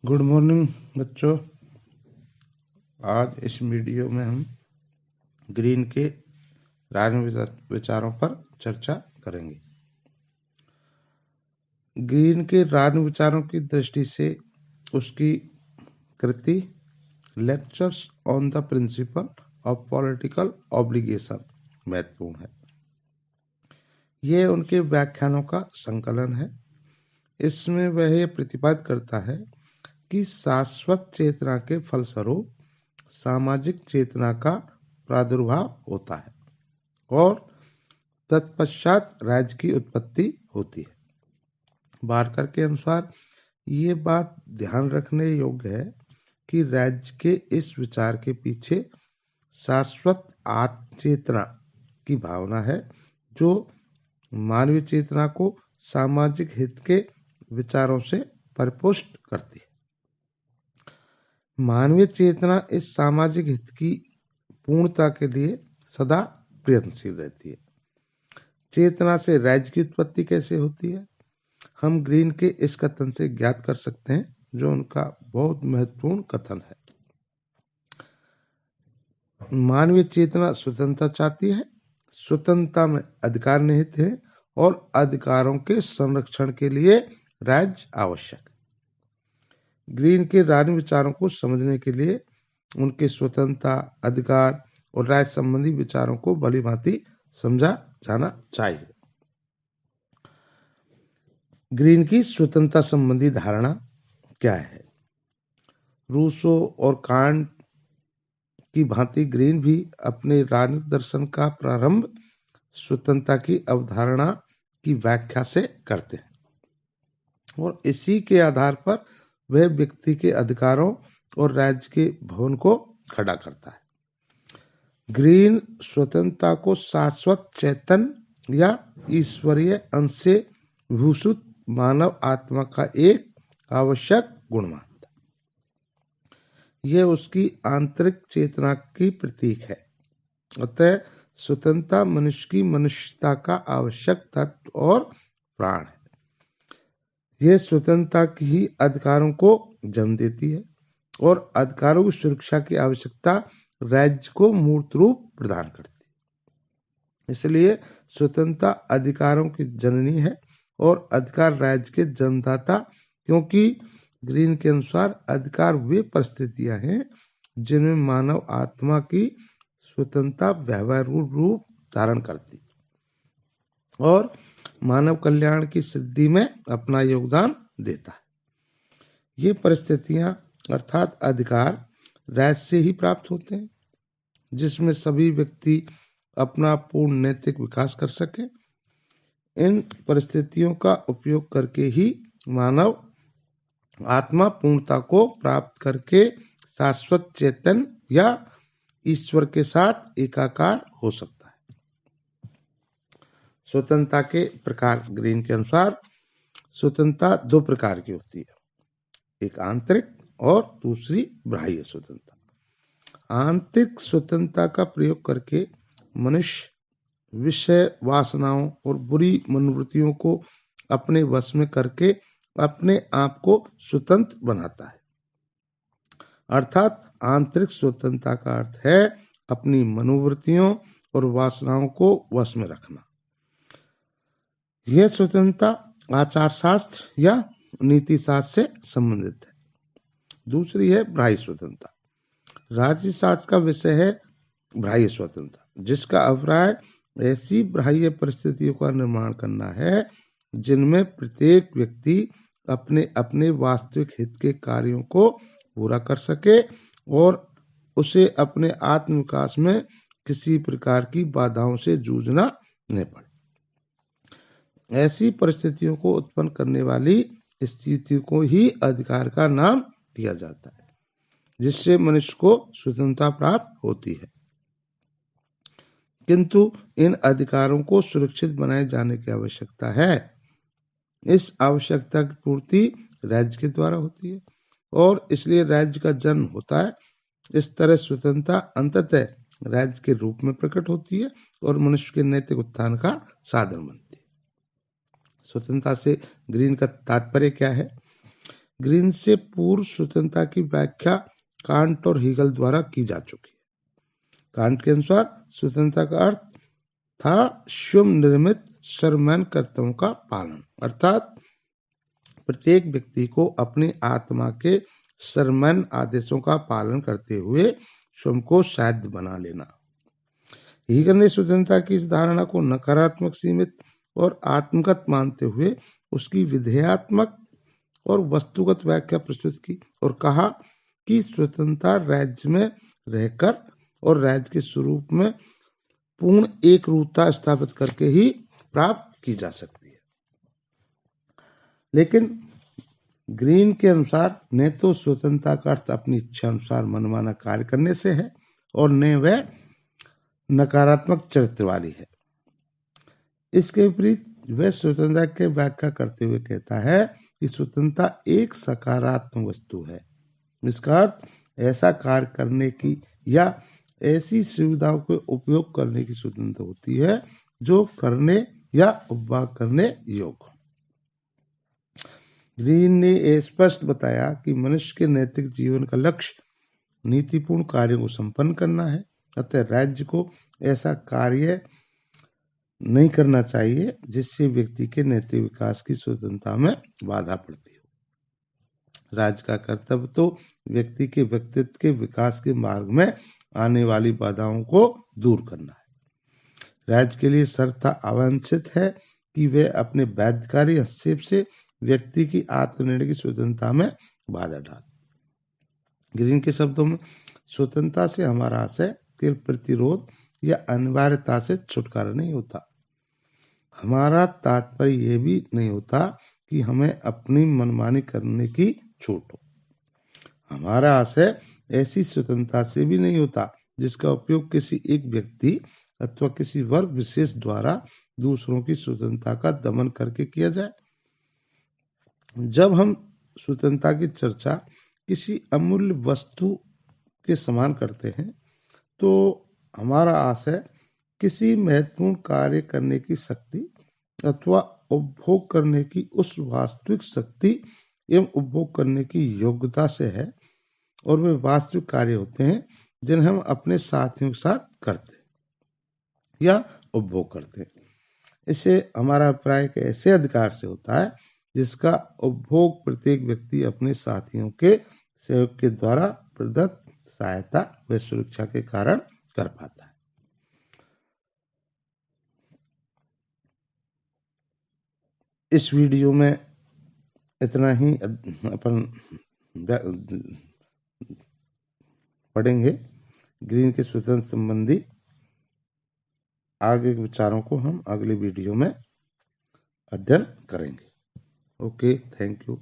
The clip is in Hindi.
गुड मॉर्निंग बच्चों। आज इस वीडियो में हम ग्रीन के राजनीतिक विचारों पर चर्चा करेंगे। ग्रीन के राजनीतिक विचारों की दृष्टि से उसकी कृति lectures on the principle of political obligation महत्वपूर्ण है। ये उनके व्याख्यानों का संकलन है। इसमें वह ये प्रतिपादित करता है कि शाश्वत चेतना के फलस्वरूप सामाजिक चेतना का प्रादुर्भाव होता है और तत्पश्चात राज्य की उत्पत्ति होती है। बारकर के अनुसार ये बात ध्यान रखने योग्य है कि राज्य के इस विचार के पीछे शाश्वत आत्मचेतना की भावना है, जो मानवीय चेतना को सामाजिक हित के विचारों से परिपुष्ट करती है। मानवीय चेतना इस सामाजिक हित की पूर्णता के लिए सदा प्रयत्नशील रहती है। चेतना से राज्य की उत्पत्ति कैसे होती है, हम ग्रीन के इस कथन से ज्ञात कर सकते हैं, जो उनका बहुत महत्वपूर्ण कथन है। मानवीय चेतना स्वतंत्रता चाहती है। स्वतंत्रता में अधिकार निहित है और अधिकारों के संरक्षण के लिए राज्य आवश्यक है। ग्रीन के राजनीतिक विचारों को समझने के लिए उनके स्वतंत्रता, अधिकार और राज्य संबंधी विचारों को भलीभांति समझा जाना चाहिए। ग्रीन की स्वतंत्रता संबंधी धारणा क्या है? रूसो और कांट की भांति ग्रीन भी अपने राजनीतिक दर्शन का प्रारंभ स्वतंत्रता की अवधारणा की व्याख्या से करते हैं और इसी के आधार पर वह व्यक्ति के अधिकारों और राज्य के भवन को खड़ा करता है। ग्रीन स्वतंत्रता को शाश्वत चैतन्य या ईश्वरीय अंश से विभूषित मानव आत्मा का एक आवश्यक गुण मानता है। यह उसकी आंतरिक चेतना की प्रतीक है। अतः स्वतंत्रता मनुष्य की मनुष्यता का आवश्यक तत्व और प्राण है। यह स्वतंत्रता की ही अधिकारों को जन्म देती है और अधिकारों की सुरक्षा की आवश्यकता राज्य को मूर्त रूप प्रदान करती है। इसलिए स्वतंत्रता अधिकारों की जननी है और अधिकार राज्य के जन्मदाता, क्योंकि ग्रीन के अनुसार अधिकार वे परिस्थितियां हैं जिनमें मानव आत्मा की स्वतंत्रता व्यवहारिक रूप धारण करती और मानव कल्याण की सिद्धि में अपना योगदान देता है। ये परिस्थितियां अर्थात अधिकार राज्य से ही प्राप्त होते हैं, जिसमें सभी व्यक्ति अपना पूर्ण नैतिक विकास कर सके। इन परिस्थितियों का उपयोग करके ही मानव आत्मा पूर्णता को प्राप्त करके शाश्वत चेतन या ईश्वर के साथ एकाकार हो सकता है। स्वतंत्रता के प्रकार ग्रीन के अनुसार स्वतंत्रता दो प्रकार की होती है, एक आंतरिक और दूसरी बाह्य स्वतंत्रता। आंतरिक स्वतंत्रता का प्रयोग करके मनुष्य विषय वासनाओं और बुरी मनोवृत्तियों को अपने वश में करके अपने आप को स्वतंत्र बनाता है। अर्थात आंतरिक स्वतंत्रता का अर्थ है अपनी मनोवृत्तियों और वासनाओं को वश में रखना। यह स्वतंत्रता आचार शास्त्र या नीति शास्त्र से संबंधित है। दूसरी है बाह्य स्वतंत्रता। राजनीति शास्त्र का विषय है बाह्य स्वतंत्रता, जिसका अभिप्राय ऐसी बाह्य परिस्थितियों का निर्माण करना है जिनमें प्रत्येक व्यक्ति अपने अपने वास्तविक हित के कार्यों को पूरा कर सके और उसे अपने आत्म विकास में किसी प्रकार की बाधाओं से जूझना न पड़े। ऐसी परिस्थितियों को उत्पन्न करने वाली स्थिति को ही अधिकार का नाम दिया जाता है, जिससे मनुष्य को स्वतंत्रता प्राप्त होती है। किंतु इन अधिकारों को सुरक्षित बनाए जाने की आवश्यकता है। इस आवश्यकता की पूर्ति राज्य के द्वारा होती है और इसलिए राज्य का जन्म होता है। इस तरह स्वतंत्रता अंततः राज्य के रूप में प्रकट होती है और मनुष्य के नैतिक उत्थान का साधन बनती है। स्वतंत्रता से ग्रीन का तात्पर्य क्या है? ग्रीन से पूर्व स्वतंत्रता की व्याख्या कांट और हीगल द्वारा की जा चुकी है। कांट के अनुसार स्वतंत्रता का अर्थ था स्वयं निर्मित सर्वमान्य कर्तव्यों का पालन, अर्थात प्रत्येक व्यक्ति को अपनी आत्मा के सर्वमान्य आदेशों का पालन करते हुए स्वयं को साध्य बना लेना। हीगल ने स्वतंत्रता की इस धारणा को नकारात्मक, सीमित और आत्मगत मानते हुए उसकी विधेयात्मक और वस्तुगत व्याख्या प्रस्तुत की और कहा कि स्वतंत्रता राज्य में रहकर और राज्य के स्वरूप में पूर्ण एक रूपता स्थापित करके ही प्राप्त की जा सकती है। लेकिन ग्रीन के अनुसार न तो स्वतंत्रता का अर्थ अपनी इच्छा अनुसार मनमाना कार्य करने से है और न वह नकारात्मक चरित्र वाली है। इसके विपरीत वह स्वतंत्रता की व्याख्या करते हुए कहता है कि स्वतंत्रता एक सकारात्मक वस्तु है। इसका अर्थ ऐसा कार्य करने की या ऐसी सुविधाओं के उपयोग करने की स्वतंत्रता होती है जो करने या उपभोग करने योग्य। ग्रीन ने स्पष्ट बताया कि मनुष्य के नैतिक जीवन का लक्ष्य नीतिपूर्ण कार्यों को संपन्न करना है, अतः राज्य को ऐसा कार्य नहीं करना चाहिए जिससे व्यक्ति के नैतिक विकास की स्वतंत्रता में बाधा पड़ती हो। राज्य का कर्तव्य तो व्यक्ति के व्यक्तित्व के विकास के मार्ग में आने वाली बाधाओं को दूर करना है। राज्य के लिए शर्त अवांछित है कि वे अपने बाध्यकारी हस्तक्षेप से व्यक्ति की आत्मनिर्णय की स्वतंत्रता में बाधा डाले। ग्रीन के शब्दों में स्वतंत्रता से हमारा आशय केवल प्रतिरोध या अनिवार्यता से छुटकारा नहीं होता। हमारा तात्पर्य यह भी नहीं होता कि हमें अपनी मनमानी करने की छूट हो। हमारा आशय ऐसी स्वतंत्रता से भी नहीं होता जिसका उपयोग किसी एक व्यक्ति अथवा किसी वर्ग विशेष द्वारा दूसरों की स्वतंत्रता का दमन करके किया जाए। जब हम स्वतंत्रता की चर्चा किसी अमूल्य वस्तु के समान करते हैं तो हमारा आशय किसी महत्वपूर्ण कार्य करने की शक्ति अथवा उपभोग करने की उस वास्तविक शक्ति एवं उपभोग करने की योग्यता से है, और वे वास्तविक कार्य होते हैं जिन्हें हम अपने साथियों के साथ करते हैं या उपभोग करते हैं। इससे हमारा अभिप्राय एक ऐसे अधिकार से होता है जिसका उपभोग प्रत्येक व्यक्ति अपने साथियों के सहयोग के द्वारा प्रदत्त सहायता व सुरक्षा के कारण कर पाता है। इस वीडियो में इतना ही अपन पढ़ेंगे। ग्रीन के स्वतंत्र संबंधी आगे के विचारों को हम अगले वीडियो में अध्ययन करेंगे। Okay, thank you.